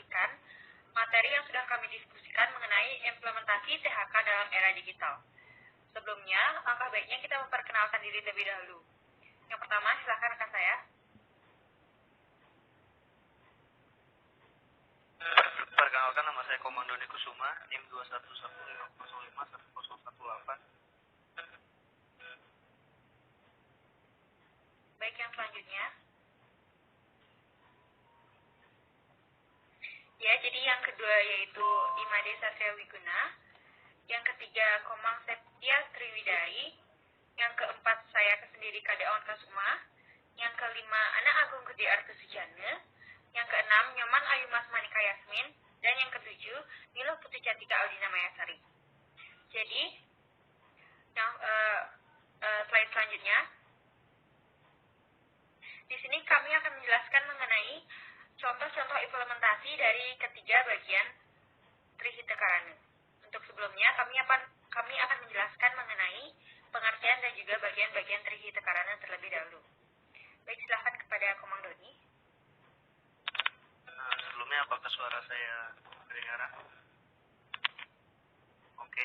menginformasikan materi yang sudah kami diskusikan mengenai implementasi THK dalam era digital. Sebelumnya, langkah baiknya kita memperkenalkan diri terlebih dahulu. Yang pertama, silakan rekan saya. Perkenalkan, nama saya Komando Kusuma, NIM 21150051018. Baik, yang selanjutnya. Ya, jadi yang kedua yaitu Imade Satria Wiguna. Yang ketiga, Komang Septia Triwidai. Yang keempat, saya sendiri Kade Awan Kasuma. Yang kelima, Anak Agung Gede Artu Sujana. Yang keenam, Nyoman Ayu Mas Manika Yasmin. Dan yang ketujuh, Nilo Putri Cantika Aldina Mayasari. Jadi, yang slide selanjutnya. Di sini kami akan menjelaskan mengenai contoh-contoh implementasi dari ketiga bagian Trihita Karana. Untuk sebelumnya, kami akan menjelaskan mengenai pengertian dan juga bagian-bagian Trihita Karana terlebih dahulu. Baik, silahkan kepada Komang Doni. Sebelumnya, apakah suara saya kedengaran? Oke.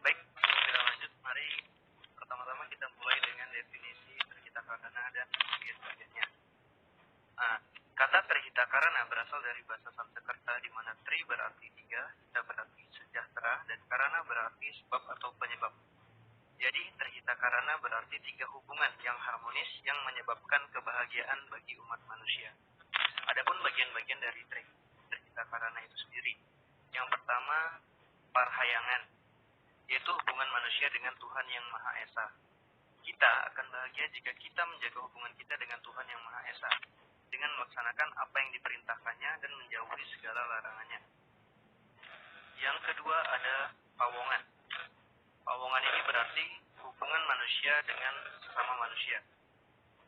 Baik, sebelum kita lanjut, mari pertama-tama kita mulai dengan definisi Trihita Karana dan bagian-bagiannya. Kata Trihita Karana berasal dari bahasa Sanskerta di mana Tri berarti tiga, Hita berarti sejahtera, dan Karana berarti sebab atau penyebab. Jadi Trihita Karana berarti tiga hubungan yang harmonis yang menyebabkan kebahagiaan bagi umat manusia. Adapun bagian-bagian dari Trihita Karana itu sendiri. Yang pertama, parhayangan, yaitu hubungan manusia dengan Tuhan Yang Maha Esa. Kita akan bahagia jika kita menjaga hubungan kita dengan Tuhan Yang Maha Esa, dengan melaksanakan apa yang diperintahkannya dan menjauhi segala larangannya. Yang kedua ada pawongan. Pawongan ini berarti hubungan manusia dengan sesama manusia.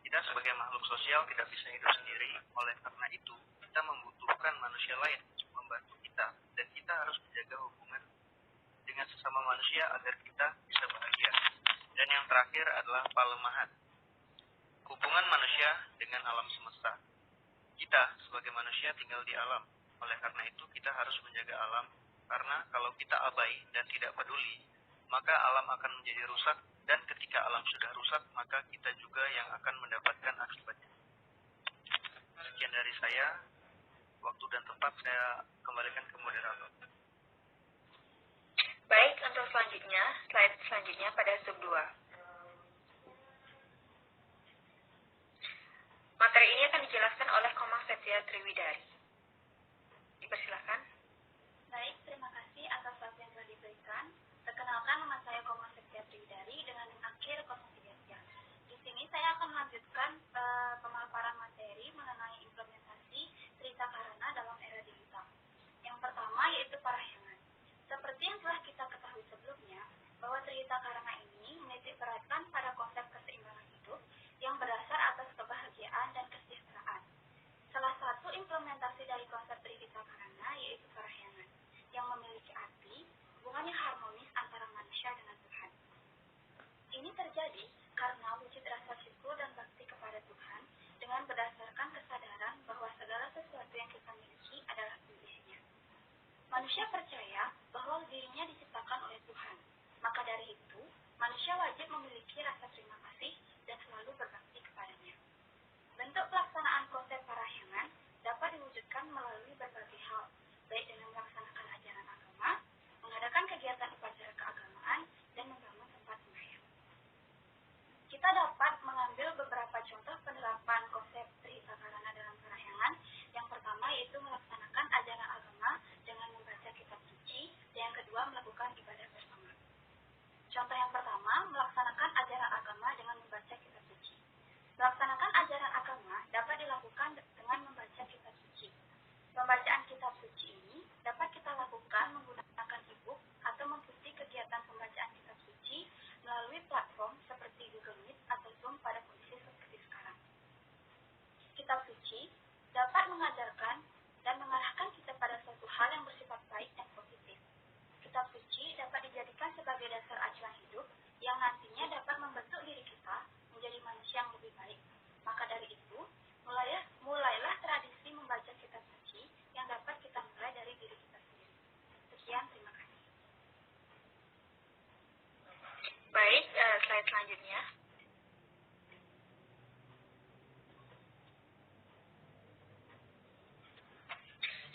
Kita sebagai makhluk sosial tidak bisa hidup sendiri, oleh karena itu kita membutuhkan manusia lain untuk membantu kita, dan kita harus menjaga hubungan dengan sesama manusia agar kita bisa bahagia. Dan yang terakhir adalah palemahan, hubungan manusia dengan alam semesta. Kita sebagai manusia tinggal di alam, oleh karena itu kita harus menjaga alam, karena kalau kita abai dan tidak peduli, maka alam akan menjadi rusak, dan ketika alam sudah rusak, maka kita juga yang akan mendapatkan akibatnya. Sekian dari saya, waktu dan tempat saya kembalikan ke moderator. Baik, untuk selanjutnya, slide selanjutnya pada sub 2. Materi ini akan dijelaskan oleh Komang Septia Triwidari. Dipersilakan. Baik, terima kasih atas waktu yang telah diberikan. Perkenalkan, nama saya Komang Septia Triwidari dengan akhir 03. Di sini saya akan melanjutkan pemaparan materi mengenai implementasi Trihita Karana dalam era digital. Yang pertama yaitu parahyangan. Seperti yang telah kita ketahui sebelumnya, bahwa Trihita Karana ini menitik beratkan pada konsep keseimbangan hidup yang berdasar atas kebahagiaan dan kesejahteraan. Salah satu implementasi dari konsep Trihita Karana yaitu parahyangan, yang memiliki arti hubungan yang harmonis antara manusia dengan Tuhan. Ini terjadi karena wujud rasa syukur dan bakti kepada Tuhan dengan berdasarkan kesadaran bahwa segala sesuatu yang kita miliki adalah miliknya. Manusia percaya bahwa dirinya diciptakan oleh Tuhan, maka dari itu manusia wajib memiliki rasa terima kasih dan selalu berbakti kepadanya. Bentuk pelaksanaan konsep parahyangan dapat diwujudkan melalui berbagai hal, baik dengan melaksanakan ajaran agama, mengadakan kegiatan upacara keagamaan, dan membangun tempat sembahyang. Kita dapat mengambil beberapa contoh penerapan konsep Trihita Karana dalam parahyangan. Yang pertama yaitu melaksanakan ajaran agama dengan membaca kitab suci, dan yang kedua melakukan ibadah bersama. Contoh yang pertama, melaksanakan ajaran agama dengan membaca kitab suci.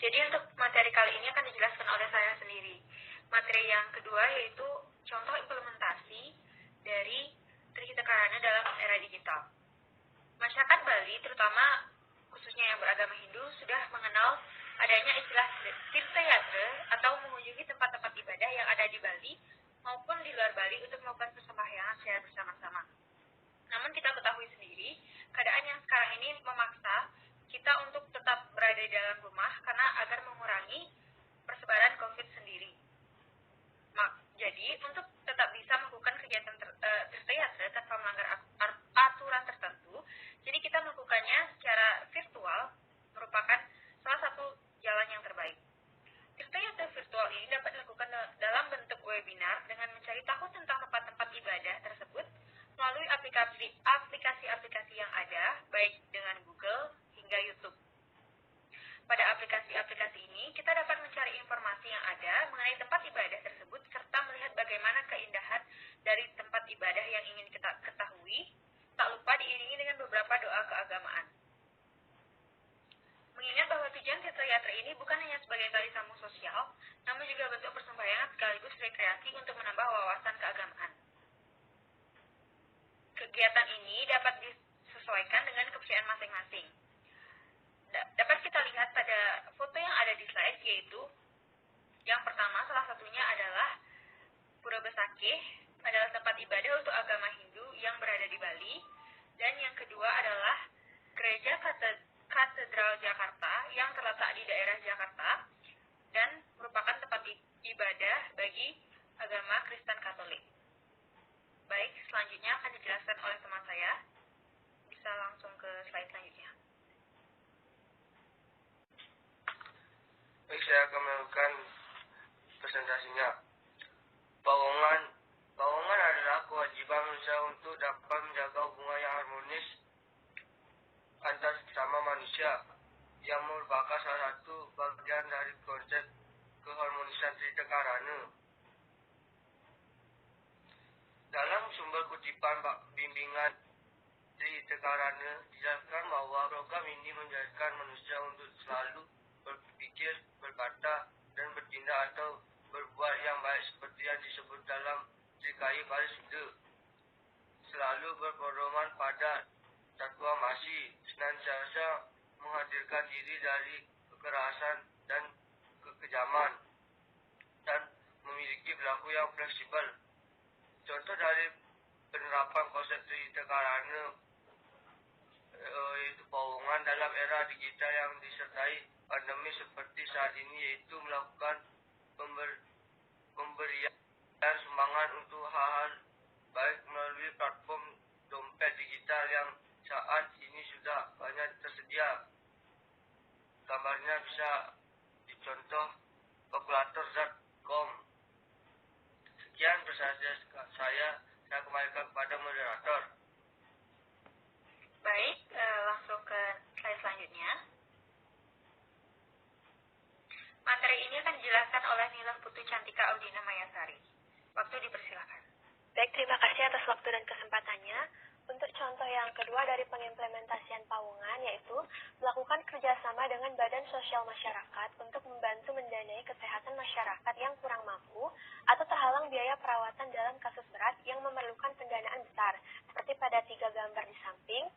Jadi untuk materi kali ini akan dijelaskan oleh saya sendiri. Materi yang kedua yaitu contoh implementasi dari Trihita Karana dalam era digital. Masyarakat Bali, terutama khususnya yang beragama Hindu, sudah mengenal adanya istilah tirtayatra atau mengunjungi tempat-tempat ibadah yang ada di Bali maupun di luar Bali untuk melakukan persembahyangan secara bersama-sama. Namun kita ketahui sendiri, keadaan yang sekarang ini memaksa kita untuk tetap berada di dalam rumah karena agar mengurangi persebaran COVID sendiri. Jadi, untuk tetap bisa melakukan kegiatan tirtayatra tanpa melanggar aturan tertentu, jadi kita melakukannya secara virtual merupakan salah satu jalan yang terbaik. Tirtayatra virtual ini dapat dilakukan dalam bentuk webinar dengan mencari tahu tentang tempat-tempat ibadah tersebut melalui aplikasi-aplikasi yang ada, baik dengan Google hingga YouTube. Pada aplikasi-aplikasi ini, kita dapat mencari informasi yang ada mengenai tempat ibadah tersebut serta melihat bagaimana keindahan dari tempat ibadah yang ingin kita ketahui, tak lupa diiringi dengan beberapa doa keagamaan. Mengingat bahwa tujuan tirtayatra ini bukan hanya sebagai tali sambung sosial, namun juga bentuk persembahyangan sekaligus rekreasi untuk menambah wawasan keagamaan. Kegiatan ini dapat disesuaikan dengan kepercayaan masing-masing. Dapat kita lihat pada foto yang ada di slide, yaitu yang pertama salah satunya adalah Pura Besakeh, adalah tempat ibadah untuk agama Hindu yang berada di Bali, dan yang kedua adalah Gereja Katedral Jakarta yang terletak di daerah Jakarta dan merupakan tempat ibadah bagi agama Kristen Katolik. Baik, selanjutnya akan dijelaskan oleh teman saya. Bisa langsung ke slide selanjutnya. Baik, saya akan melakukan presentasinya. Pawongan adalah kewajiban manusia untuk dapat menjaga hubungan yang harmonis antar sesama manusia, yang merupakan salah satu bagian dari konsep keharmonisan Trihita Karana. Dalam sumber kutipan bimbingan Trihita Karana dijelaskan bahwa program ini menjadikan manusia untuk selalu berpikir, berkata, dan bertindak atau berbuat yang baik seperti yang disebut dalam Trikaya Parisudha. Selalu berpedoman pada takwa masih, senantiasa menghadirkan diri dari kekerasan dan kekejaman, dan memiliki perilaku yang fleksibel. Contoh dari penerapan konsep Trihita Karana yaitu pawongan dalam era digital yang disertai pandemi seperti saat ini, yaitu melakukan pemberian sumbangan untuk hal-hal baik melalui platform dompet digital yang saat ini sudah banyak tersedia. Gambarnya bisa dicontoh kalkulator.com. Sekian presentasi saya kembalikan kepada moderator. Baik, langsung ke slide selanjutnya. Materi ini akan dijelaskan oleh Nilah Putu Cantika Audina Mayasari. Waktu dipersilakan. Baik, terima kasih atas waktu dan kesempatannya. Untuk contoh yang kedua dari pengimplementasian pawongan, yaitu melakukan kerjasama dengan Badan Sosial Masyarakat untuk membantu mendanai kesehatan masyarakat yang kurang mampu atau terhalang biaya perawatan dalam kasus berat yang memerlukan pendanaan besar, seperti pada 3 gambar di samping.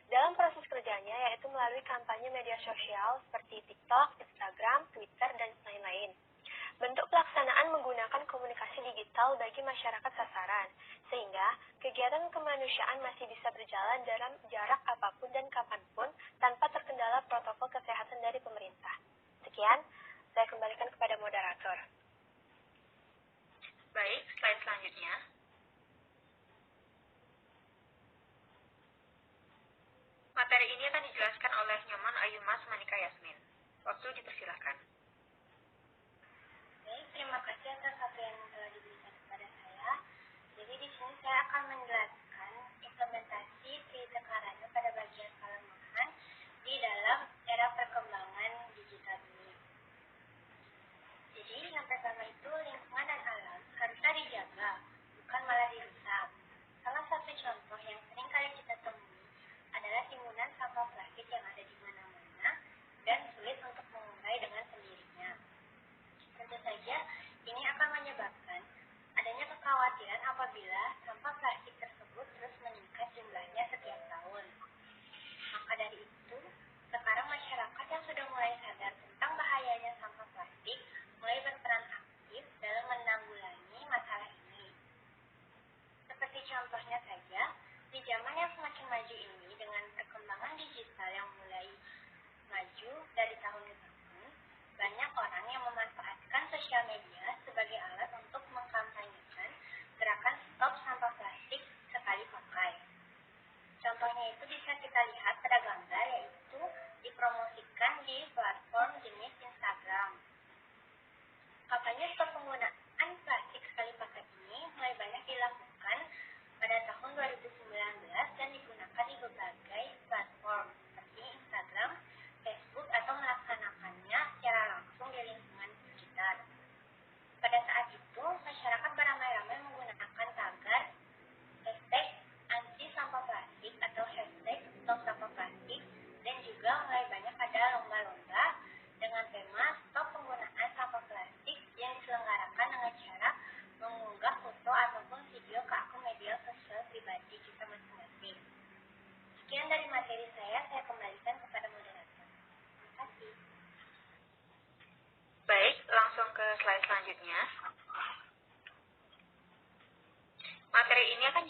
Dalam proses kerjanya, yaitu melalui kampanye media sosial seperti TikTok, Instagram, Twitter, dan lain-lain. Bentuk pelaksanaan menggunakan komunikasi digital bagi masyarakat sasaran, sehingga kegiatan kemanusiaan masih bisa berjalan dalam jarak apapun dan kapanpun tanpa terkendala protokol kesehatan dari pemerintah. Sekian, saya kembalikan kepada moderator. Baik, slide selanjutnya. Materi ini akan dijelaskan oleh Nyoman Ayumas Manika Yasmin. Waktu dipersilakan. Baik, terima kasih atas waktu yang telah diberikan kepada saya. Jadi di sini saya akan menjelaskan implementasi Trihita Karana pada bagian kelemahan di dalam era perkembangan digital ini. Jadi yang pertama itu lingkungan dan alam harusnya dijaga, bukan malah dirusak. Salah satu contoh yang sering kali kita temui adalah timbunan sampah plastik yang ada di mana-mana dan sulit untuk mengurai dengan sendirinya.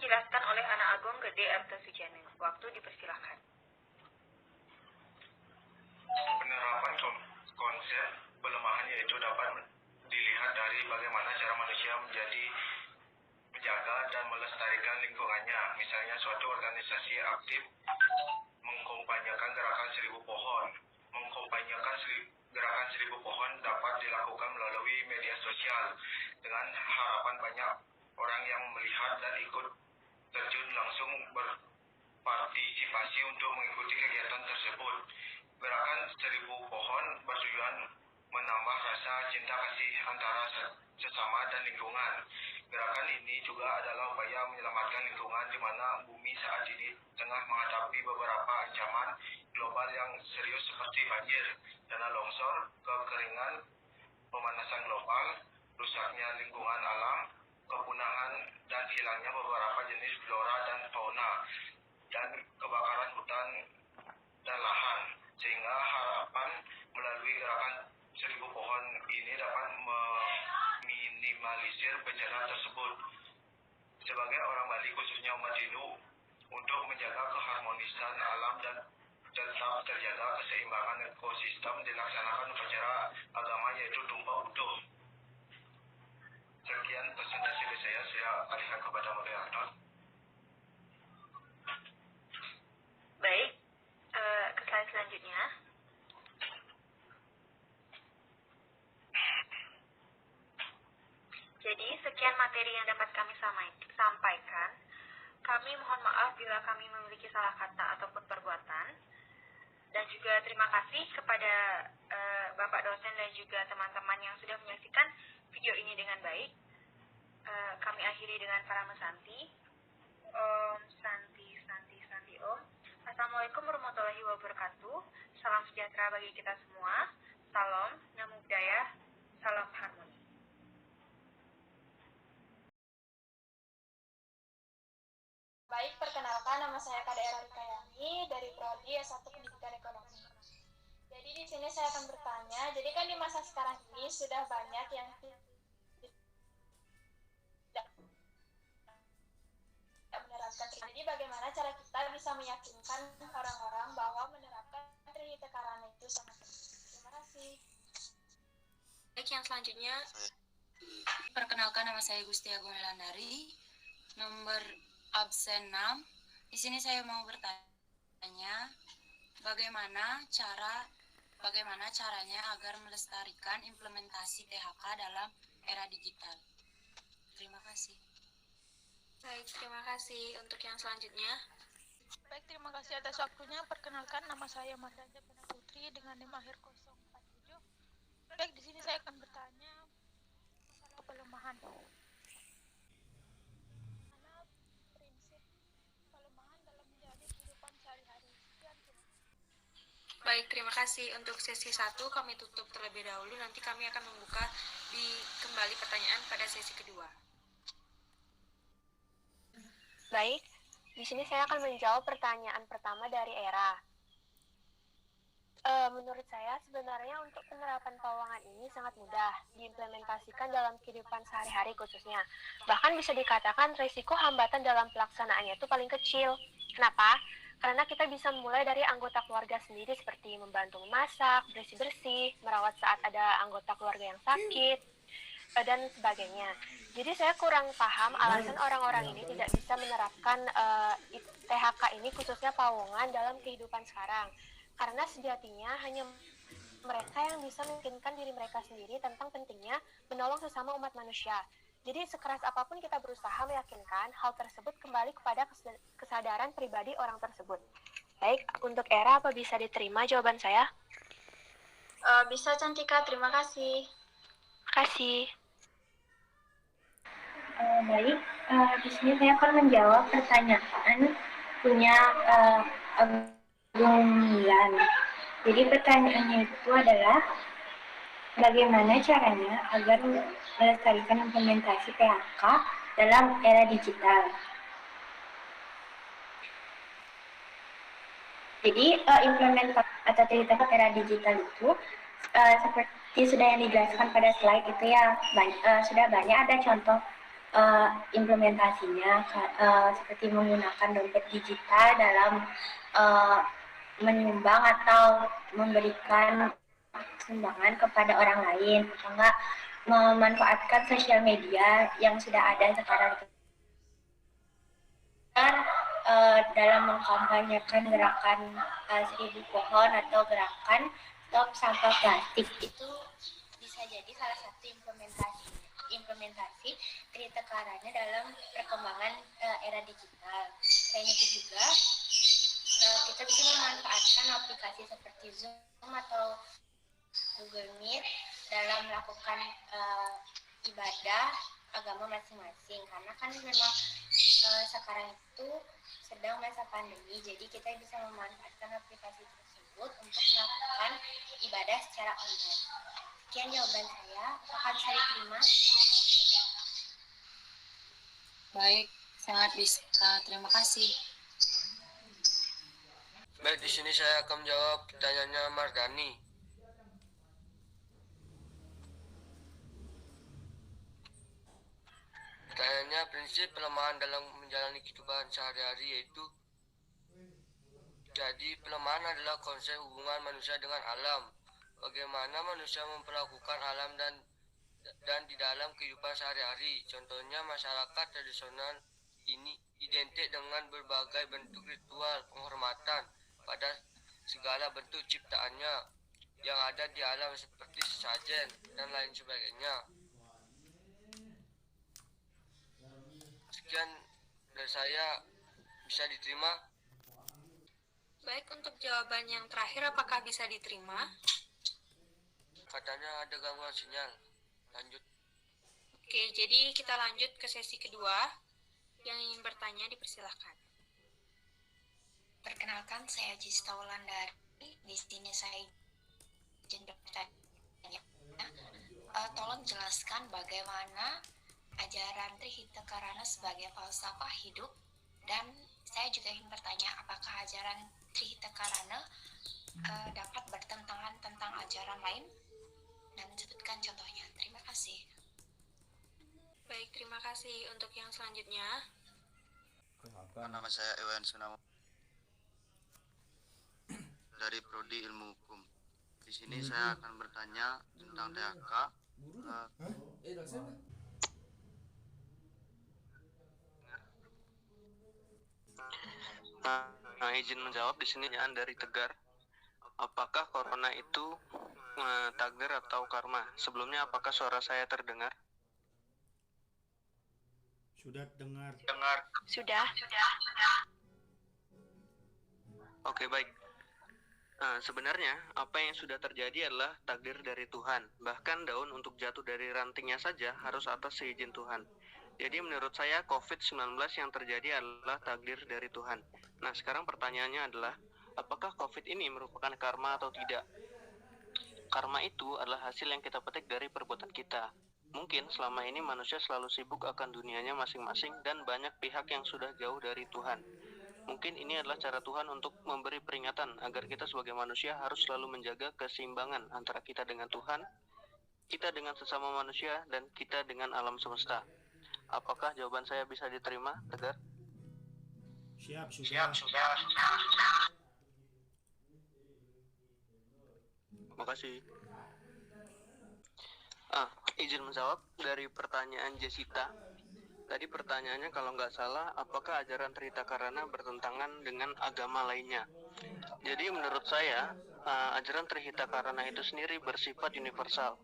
dijelaskan oleh Anak Agung Gede RT Sujana. Waktu dipersilahkan. Penerapan konsep pelemahan yaitu dapat dilihat dari bagaimana cara manusia menjaga dan melestarikan lingkungannya. Misalnya suatu organisasi aktif mengkampanyekan gerakan 1000 pohon. Mengkampanyekan gerakan 1000 pohon dapat dilakukan melalui media sosial dengan harapan banyak orang yang melihat dan ikut terjun langsung berpartisipasi untuk mengikuti kegiatan tersebut. Gerakan 1000 pohon bertujuan menambah rasa cinta kasih antara sesama dan lingkungan. Gerakan ini juga adalah upaya menyelamatkan lingkungan di mana bumi saat ini tengah menghadapi beberapa ancaman global yang serius seperti banjir, tanah longsor, kekeringan, pemanasan global, rusaknya lingkungan alam, kepunahan dan hilangnya beberapa jenis flora dan fauna, dan kebakaran hutan dan lahan. Sehingga harapan melalui gerakan 1000 pohon ini dapat meminimalisir bencana tersebut. Sebagai orang Bali khususnya umat Hindu, untuk menjaga keharmonisan alam dan tetap terjaga keseimbangan ekosistem dilaksanakan upacara agama yaitu tumpah utuh. Sekian presentasi dari saya alihkan kepada moderator. Baik, ke slide selanjutnya. Jadi, sekian materi yang dapat kami sampaikan. Kami mohon maaf bila kami memiliki salah kata ataupun perbuatan. Dan juga terima kasih kepada Bapak dosen dan juga teman-teman yang sudah menyaksikan video ini dengan baik. Kami akhiri dengan Parama Santi. Om Santi Om. Assalamualaikum warahmatullahi wabarakatuh. Salam sejahtera bagi kita semua. Salam, Namo Buddhaya, salam harmoni. Baik, perkenalkan nama saya KDR Rikayani dari Prodi S1 Pendidikan Ekonomi. Jadi di sini saya akan bertanya, jadi kan di masa sekarang ini sudah banyak yang tidak menerapkan. Jadi bagaimana cara kita bisa meyakinkan orang-orang bahwa menerapkan Trihita Karana itu sangat penting. Terima kasih. Baik, yang selanjutnya, perkenalkan nama saya Gusti Agung Melandari, nomor absen 6. Di sini saya mau bertanya, bagaimana caranya agar melestarikan implementasi THK dalam era digital. Terima kasih. Baik, terima kasih. Untuk yang selanjutnya. Baik, terima kasih atas waktunya. Perkenalkan, nama saya Mardanza Pena Putri dengan NIM akhir 047. Baik, di sini saya akan bertanya masalah pelemahan. Mana prinsip pelemahan dalam menjalani kehidupan sehari-hari? Baik, terima kasih. Untuk sesi 1 kami tutup terlebih dahulu. Nanti kami akan membuka kembali pertanyaan pada sesi kedua. Baik, di sini saya akan menjawab pertanyaan pertama dari Era. Menurut saya sebenarnya untuk penerapan Pawangan ini sangat mudah diimplementasikan dalam kehidupan sehari-hari khususnya. Bahkan bisa dikatakan risiko hambatan dalam pelaksanaannya itu paling kecil. Kenapa? Karena kita bisa mulai dari anggota keluarga sendiri seperti membantu memasak, bersih-bersih, merawat saat ada anggota keluarga yang sakit, dan sebagainya. Jadi saya kurang paham alasan orang-orang ini tidak bisa menerapkan THK ini khususnya Pawangan dalam kehidupan sekarang. Karena sejatinya hanya mereka yang bisa meyakinkan diri mereka sendiri tentang pentingnya menolong sesama umat manusia. Jadi sekeras apapun kita berusaha meyakinkan, hal tersebut kembali kepada kesadaran pribadi orang tersebut. Baik, untuk Era apa bisa diterima jawaban saya? Bisa, Cantika, terima kasih. Terima kasih. Baik, di sini saya akan menjawab pertanyaan punya Agung Milan. Jadi pertanyaannya itu adalah bagaimana caranya agar melestarikan implementasi PHK dalam era digital. Jadi implementasi atau Trihita era digital itu seperti sudah yang dijelaskan pada slide itu ya sudah banyak ada contoh implementasinya seperti menggunakan dompet digital dalam menyumbang atau memberikan sumbangan kepada orang lain, atau enggak memanfaatkan sosial media yang sudah ada sekarang dalam mengkampanyekan gerakan 1000 pohon atau gerakan stop sampah plastik. Itu bisa jadi salah satu implementasi Trita Karana dalam perkembangan era digital. Selain itu juga kita bisa memanfaatkan aplikasi seperti Zoom atau Google Meet dalam melakukan ibadah agama masing-masing, karena kan memang sekarang itu sedang masa pandemi, jadi kita bisa memanfaatkan aplikasi tersebut untuk melakukan ibadah secara online. Sekian jawaban saya, apakah bisa diterima? Baik, sangat bisa. Terima kasih. Baik, di sini saya akan menjawab pertanyaannya Mardani. Pertanyaannya, prinsip pelemahan dalam menjalani kehidupan sehari-hari yaitu, jadi pelemahan adalah konsep hubungan manusia dengan alam. Bagaimana manusia memperlakukan alam dan di dalam kehidupan sehari-hari. Contohnya, masyarakat tradisional ini identik dengan berbagai bentuk ritual penghormatan pada segala bentuk ciptaannya yang ada di alam seperti sesajen dan lain sebagainya. Sekian dari saya, bisa diterima? Baik, untuk jawaban yang terakhir apakah bisa diterima? Katanya ada gangguan sinyal. Lanjut. Oke, jadi kita lanjut ke sesi kedua. Yang ingin bertanya dipersilahkan. Perkenalkan, saya Jista Wulandari. Di sini saya izin bertanya. Tolong jelaskan bagaimana ajaran Trihita Karana sebagai falsafah hidup, dan saya juga ingin bertanya apakah ajaran Trihita Karana dapat bertentangan tentang ajaran lain, dan sebutkan contohnya. Terima kasih. Baik, terima kasih. Untuk yang selanjutnya, nama saya Ewan Sunamo dari Prodi Ilmu Hukum. Di sini saya akan bertanya tentang THK. Izin menjawab di sini dari Tegar. Apakah corona itu takdir atau karma? Sebelumnya apakah suara saya terdengar? Sudah dengar. sudah. Oke, baik. Sebenarnya apa yang sudah terjadi adalah takdir dari Tuhan. Bahkan daun untuk jatuh dari rantingnya saja harus atas seizin Tuhan. Jadi menurut saya COVID-19 yang terjadi adalah takdir dari Tuhan. Nah, sekarang pertanyaannya adalah, apakah COVID ini merupakan karma atau tidak? Karma itu adalah hasil yang kita petik dari perbuatan kita. Mungkin selama ini manusia selalu sibuk akan dunianya masing-masing dan banyak pihak yang sudah jauh dari Tuhan. Mungkin ini adalah cara Tuhan untuk memberi peringatan agar kita sebagai manusia harus selalu menjaga keseimbangan antara kita dengan Tuhan, kita dengan sesama manusia, dan kita dengan alam semesta. Apakah jawaban saya bisa diterima, Tegar? Siap. Terima kasih. Izin menjawab dari pertanyaan Jessica. Tadi pertanyaannya kalau nggak salah, apakah ajaran Trihita Karana bertentangan dengan agama lainnya? Jadi menurut saya, ajaran Trihita Karana itu sendiri bersifat universal.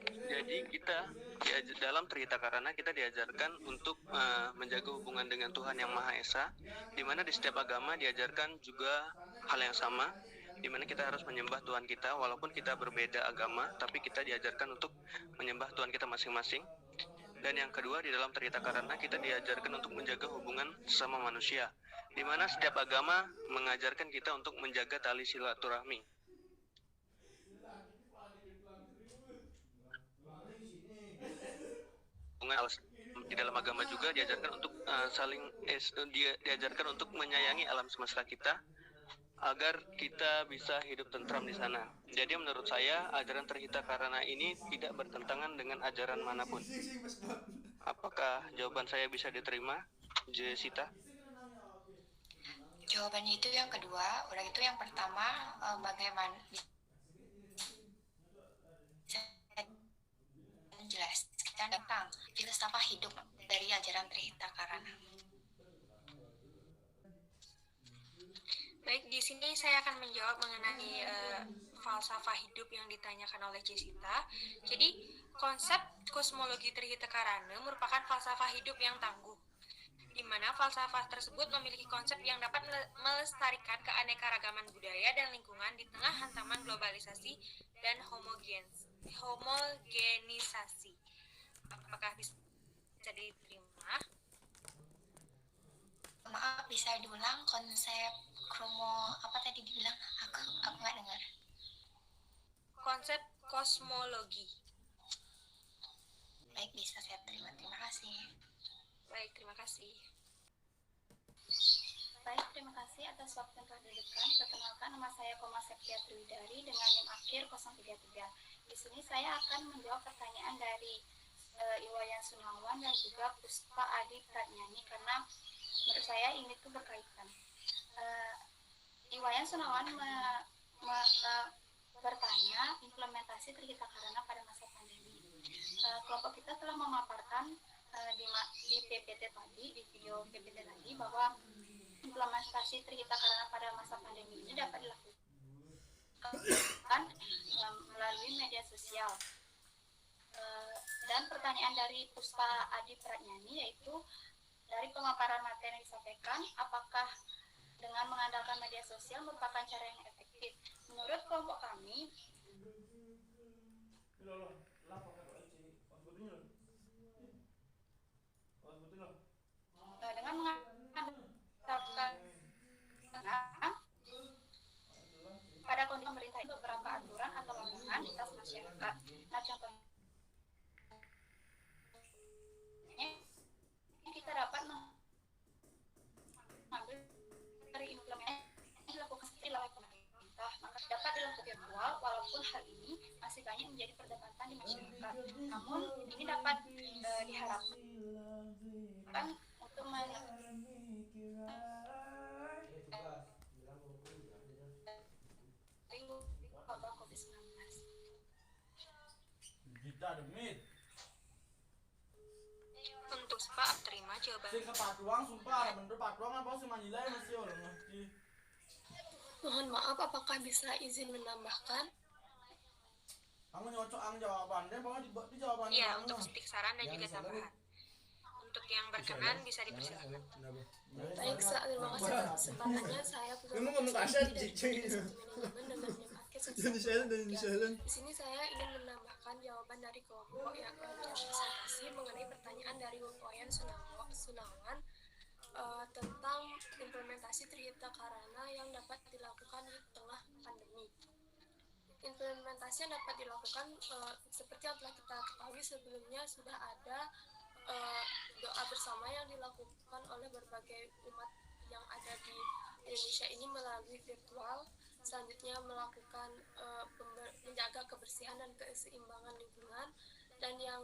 Jadi kita dalam Trihita Karana kita diajarkan untuk menjaga hubungan dengan Tuhan Yang Maha Esa, di mana di setiap agama diajarkan juga hal yang sama, di mana kita harus menyembah Tuhan kita walaupun kita berbeda agama, tapi kita diajarkan untuk menyembah Tuhan kita masing-masing. Dan yang kedua, di dalam Trihita Karana kita diajarkan untuk menjaga hubungan sesama manusia, di mana setiap agama mengajarkan kita untuk menjaga tali silaturahmi. Di dalam agama juga diajarkan untuk diajarkan untuk menyayangi alam semesta kita agar kita bisa hidup tentram di sana. Jadi menurut saya ajaran Trihita Karana ini tidak bertentangan dengan ajaran manapun. Apakah jawaban saya bisa diterima, Jessica? Jawabannya itu yang kedua. Udah itu yang pertama, bagaimana bisa menjelaskan tentang filsafat hidup dari ajaran Trihita Karana. Baik, di sini saya akan menjawab mengenai falsafah hidup yang ditanyakan oleh Jessica. Jadi, konsep kosmologi Trihita Karana merupakan falsafah hidup yang tangguh, di mana falsafah tersebut memiliki konsep yang dapat melestarikan keanekaragaman budaya dan lingkungan di tengah hantaman globalisasi dan homogenisasi. Apakah bisa diterima? Maaf, bisa diulang konsep apa tadi dibilang? Aku nggak dengar. Konsep kosmologi. Baik, bisa saya terima. Terima kasih. Baik, terima kasih. Baik, terima kasih atas waktu yang telah diberikan. Perkenalkan, nama saya Koma Septia Triwidari dengan NIM akhir 033. Di sini saya akan menjawab pertanyaan dari Iwayan Sunawan dan juga Puspa Adi Pratnyani karena menurut saya ini tuh berkaitan. Iwayan Sunawan bertanya implementasi Trihita Karana pada masa pandemi. Kelompok kita telah memaparkan di PPT tadi, di video PPT tadi, bahwa implementasi Trihita Karana pada masa pandemi ini dapat dilakukan melalui media sosial. Dan pertanyaan dari Puspa Adi Pratnyani yaitu dari pemaparan materi yang disampaikan, apakah dengan mengandalkan media sosial merupakan cara yang efektif? Menurut kelompok kami, dengan mengandalkan pada kondisi pemerintah itu beberapa aturan atau larangan di atas masyarakat. Nah, contohnya kita dapat mengambil dari implementasi dilakukan oleh pemerintah, maka dapat dilakukan virtual walaupun hal ini masih banyak menjadi perdebatan di masyarakat. Namun ini dapat diharapkan untuk wabah COVID-19. Untuk Pak, terima jawaban. Mohon maaf, apakah bisa izin menambahkan? Iya, untuk sedikit saran dan juga tambahan. Untuk yang berkenan bisa dipersilakan. Baik, terima kasih atas kesempatannya. Saya di sini saya ingin menambahkan jawaban dari kelompok yang presentasi mengenai pertanyaan dari Wayan Sunawan tentang implementasi Trihita Karana yang dapat dilakukan di tengah pandemi. Implementasi yang dapat dilakukan seperti yang telah kita ketahui sebelumnya sudah ada doa bersama yang dilakukan oleh berbagai umat yang ada di Indonesia ini melalui virtual. Selanjutnya melakukan menjaga kebersihan dan keseimbangan lingkungan, dan yang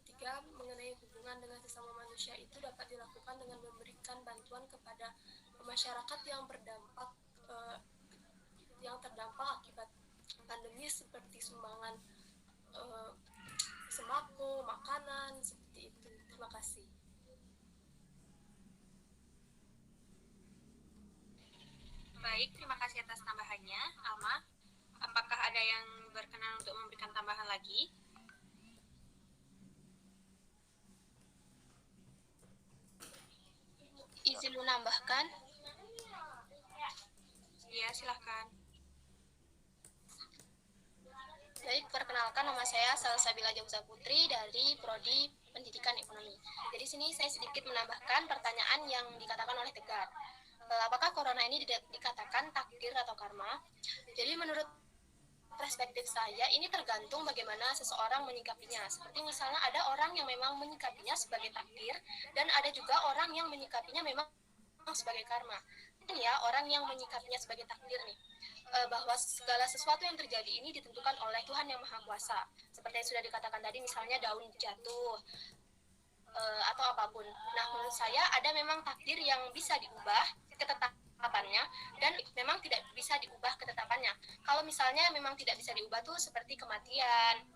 ketiga mengenai hubungan dengan sesama manusia itu dapat dilakukan dengan memberikan bantuan kepada masyarakat yang terdampak akibat pandemi seperti sumbangan sembako, makanan, seperti itu. Terima kasih. Baik, terima kasih atas tambahannya, Alma. Apakah ada yang berkenan untuk memberikan tambahan lagi? Izin menambahkan? Iya, silahkan. Baik, perkenalkan, nama saya Salsabila Jauza Putri dari Prodi Pendidikan Ekonomi. Jadi sini saya sedikit menambahkan pertanyaan yang dikatakan oleh Tegar. Apakah corona ini dikatakan takdir atau karma? Jadi menurut perspektif saya ini tergantung bagaimana seseorang menyikapinya. Seperti misalnya ada orang yang memang menyikapinya sebagai takdir dan ada juga orang yang menyikapinya memang sebagai karma. Dan ya orang yang menyikapinya sebagai takdir nih, bahwa segala sesuatu yang terjadi ini ditentukan oleh Tuhan yang Maha Kuasa. Seperti yang sudah dikatakan tadi, misalnya daun jatuh, atau apapun. Nah, menurut saya ada memang takdir yang bisa diubah ketetapannya dan memang tidak bisa diubah ketetapannya. Kalau misalnya memang tidak bisa diubah tuh seperti kematian,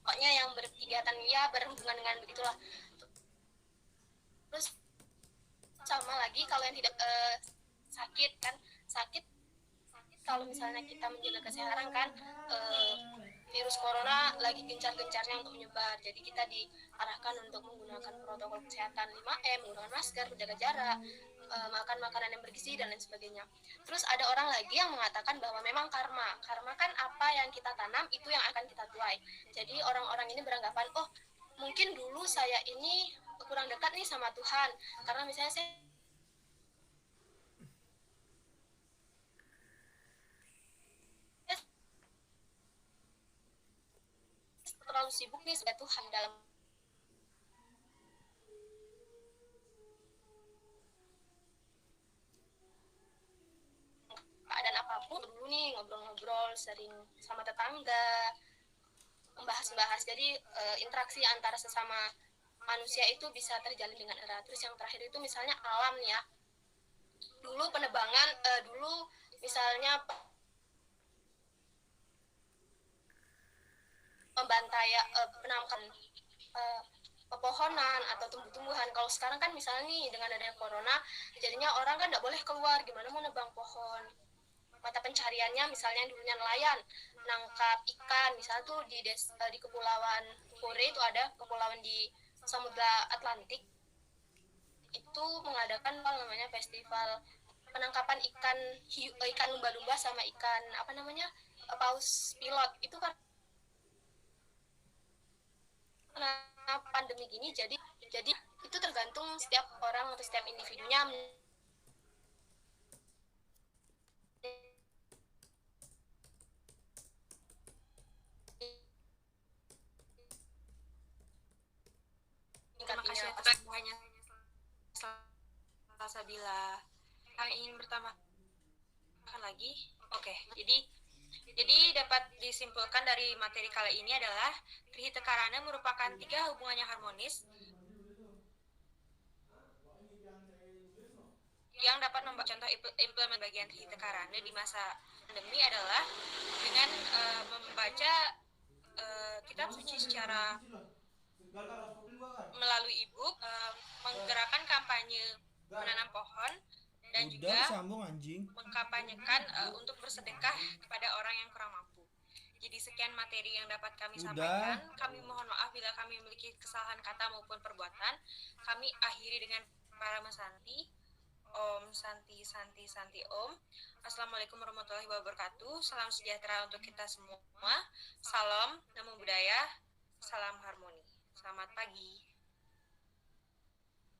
pokoknya yang berkegiatan ya berhubungan dengan begitulah. Terus sama lagi kalau yang tidak sakit kan, sakit kalau misalnya kita menjaga kesehatan kan, virus corona lagi gencar-gencarnya untuk menyebar. Jadi kita diarahkan untuk menggunakan protokol kesehatan 5M, menggunakan masker, menjaga jarak, makan makanan yang bergizi dan lain sebagainya. Terus ada orang lagi yang mengatakan bahwa memang karma kan apa yang kita tanam itu yang akan kita tuai. Jadi orang-orang ini beranggapan, oh mungkin dulu saya ini kurang dekat nih sama Tuhan karena misalnya saya terlalu sibuk nih sebagai Tuhan dalam keadaan apapun. Dulu nih ngobrol-ngobrol sering sama tetangga, membahas-bahas. Jadi interaksi antara sesama manusia itu bisa terjalin dengan erat. Terus yang terakhir itu misalnya alam ya. Dulu penebangan, dulu misalnya membantai penamkan pepohonan atau tumbuh-tumbuhan. Kalau sekarang kan misalnya nih dengan adanya corona, jadinya orang kan nggak boleh keluar, gimana mau nebang pohon. Mata pencariannya misalnya dulunya nelayan, nangkap ikan, misalnya tuh di kepulauan Kore itu ada kepulauan di Samudra Atlantik, itu mengadakan namanya festival penangkapan ikan lumba-lumba sama ikan apa namanya paus pilot. Itu kan karena pandemi gini jadi itu tergantung setiap orang atau setiap individunya Terima kasih atas semuanya. Salsabila, kami ingin bertambahkan lagi. Oke, jadi dapat disimpulkan dari materi kali ini adalah Trihita Karana merupakan 3 hubungan yang harmonis yang dapat membuat contoh implement bagian Trihita Karana di masa pandemi adalah dengan membaca kitab suci secara melalui e-book, menggerakkan kampanye menanam pohon dan juga mengkampanyekan untuk bersedekah kepada orang yang kurang mampu. Jadi sekian materi yang dapat kami sampaikan. Kami mohon maaf bila kami memiliki kesalahan kata maupun perbuatan. Kami akhiri dengan para Santi. Om Santi Santi Santi Om. Assalamualaikum warahmatullahi wabarakatuh. Salam sejahtera untuk kita semua. Salam, namo buddhaya, salam harmoni. Selamat pagi.